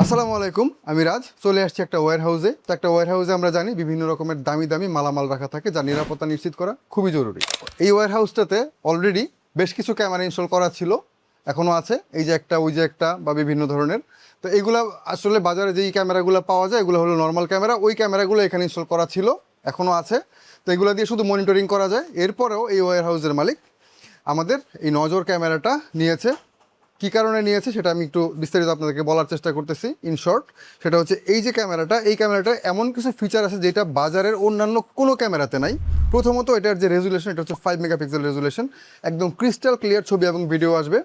আসসালামু আলাইকুম, আমি রাজ। চলে আসছি একটা ওয়্যার হাউসে। তো একটা ওয়্যার হাউসে আমরা জানি বিভিন্ন রকমের দামি দামি মালামাল রাখা থাকে, যা নিরাপত্তা নিশ্চিত করা খুবই জরুরি। এই ওয়্যার হাউসটাতে অলরেডি বেশ কিছু ক্যামেরা ইনস্টল করা ছিল, এখনও আছে। এই যে একটা, ওই যে একটা, বা বিভিন্ন ধরনের। তো এগুলা আসলে বাজারে যেই ক্যামেরাগুলো পাওয়া যায় এগুলো হলো নর্মাল ক্যামেরা। ওই ক্যামেরাগুলো এখানে ইনস্টল করা ছিল, এখনও আছে। তো এগুলো দিয়ে শুধু মনিটরিং করা যায়। এরপরেও এই ওয়্যার হাউসের মালিক আমাদের এই নজর ক্যামেরাটা নিয়েছে। কী কারণে নিয়েছে সেটা আমি একটু বিস্তারিত আপনাদেরকে বলার চেষ্টা করতেছি। ইন শর্ট, সেটা হচ্ছে এই যে ক্যামেরাটা, এই ক্যামেরাটা এমন কিছু ফিচার আছে যেটা বাজারের অন্যান্য কোনো ক্যামেরাতে নাই। প্রথমত, এটার যে রেজুলেশন, এটা হচ্ছে 5 মেগাপিক্সেল রেজুলেশন। একদম ক্রিস্টাল ক্লিয়ার ছবি এবং ভিডিও আসবে।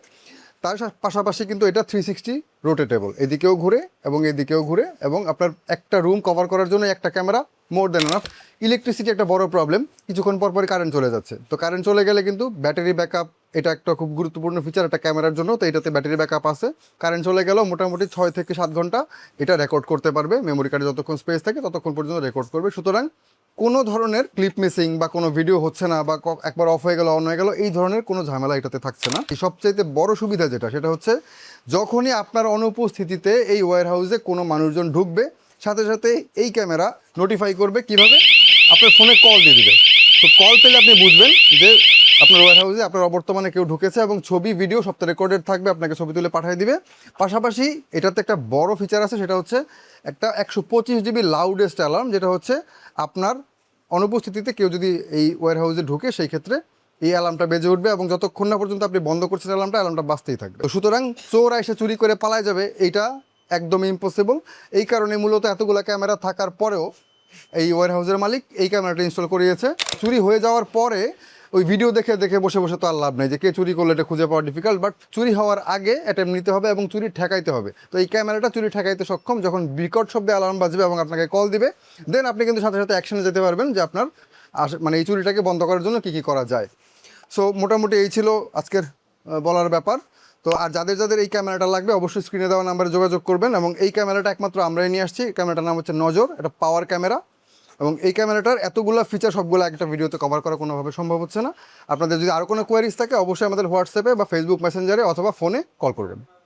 তার পাশাপাশি কিন্তু এটা 360 রোটেটেবল, এদিকেও ঘুরে এবং এদিকেও ঘুরে, এবং আপনার একটা রুম কভার করার জন্য একটা camera more than enough. Electricity একটা বড় প্রবলেম, কিছুক্ষণ পরপরই কারেন্ট চলে যাচ্ছে। তো কারেন্ট চলে গেলে কিন্তু ব্যাটারি ব্যাকআপ, এটা একটা খুব গুরুত্বপূর্ণ ফিচার একটা ক্যামেরার জন্য। তো এটাতে ব্যাটারি ব্যাকআপ আছে, কারেন্ট চলে গেলেও মোটামুটি 6 থেকে 7 ঘন্টা এটা রেকর্ড করতে পারবে। মেমোরি কার্ডে যতক্ষণ স্পেস থাকে ততক্ষণ পর্যন্ত রেকর্ড করবে। সুতরাং কোনো ধরনের ক্লিপ মিসিং বা কোনো ভিডিও হচ্ছে না, বা একবার অফ হয়ে গেল অন হয়ে গেল, এই ধরনের কোনো ঝামেলা এটাতে থাকছে না। এই সবচাইতে বড় সুবিধা যেটা, সেটা হচ্ছে যখনই আপনার অনুপস্থিতিতে এই ওয়্যার হাউসে কোনো মানুষজন ঢুকবে, সাথে সাথে এই ক্যামেরা নোটিফাই করবে। কিভাবে? আপনার ফোনে কল দিয়ে দিবে। তো কল পেলে আপনি বুঝবেন যে আপনার ওয়্যার হাউসে আপনার অবর্তমানে কেউ ঢুকেছে, এবং ছবি ভিডিও সবটা রেকর্ডেড থাকবে, আপনাকে ছবি তুলে পাঠিয়ে দিবে। পাশাপাশি এটাতে একটা বড় ফিচার আছে, সেটা হচ্ছে একটা 125 জিবি লাউডেস্ট অ্যালার্ম, যেটা হচ্ছে আপনার অনুপস্থিতিতে কেউ যদি এই ওয়্যার হাউসে ঢুকে, সেই ক্ষেত্রে এই অ্যালার্মটা বেজে উঠবে, এবং যতক্ষণ না পর্যন্ত আপনি বন্ধ করছেন অ্যালার্মটা বাজতেই থাকবে। তো সুতরাং চোর এসে চুরি করে পালায় যাবে, এইটা একদমই ইম্পসিবল। এই কারণে মূলত এতগুলো ক্যামেরা থাকার পরেও এই ওয়্যার হাউসের মালিক এই ক্যামেরাটা ইনস্টল করিয়েছে। চুরি হয়ে যাওয়ার পরে ওই ভিডিও দেখে দেখে বসে বসে তো আর লাভ নেই, যে কে চুরি করলে এটা খুঁজে পাওয়া ডিফিকাল্ট। বাট চুরি হওয়ার আগে অ্যাটেম্প নিতে হবে এবং চুরি ঠেকাইতে হবে। তো এই ক্যামেরাটা চুরি ঠেকাইতে সক্ষম। যখন বিকট শব্দে অ্যালার্ম বাজবে এবং আপনাকে কল দিবে, দেন আপনি কিন্তু সাথে সাথে অ্যাকশনে যেতে পারবেন, যে আপনার মানে এই চুরিটাকে বন্ধ করার জন্য কী কী করা যায়। সো মোটামুটি এই ছিল আজকের বলার ব্যাপার। তো আর যাদের যাদের এই ক্যামেরাটা লাগবে, অবশ্যই স্ক্রিনে দেওয়া নাম্বারে যোগাযোগ করবেন। এবং এই ক্যামেরাটা একমাত্র আমরাই নিয়ে আসছি। ক্যামেরাটার নাম হচ্ছে নজর, এটা পাওয়ার ক্যামেরা। এবং এই ক্যামেরাটার এতগুলো ফিচার সবগুলো একটা ভিডিওতে কভার করা কোনোভাবে সম্ভব হচ্ছে না। আপনাদের যদি আরও কোনো কোয়ারিজ থাকে, অবশ্যই আমাদের হোয়াটসঅ্যাপে বা ফেসবুক মেসেঞ্জারে অথবা ফোনে কল করবেন।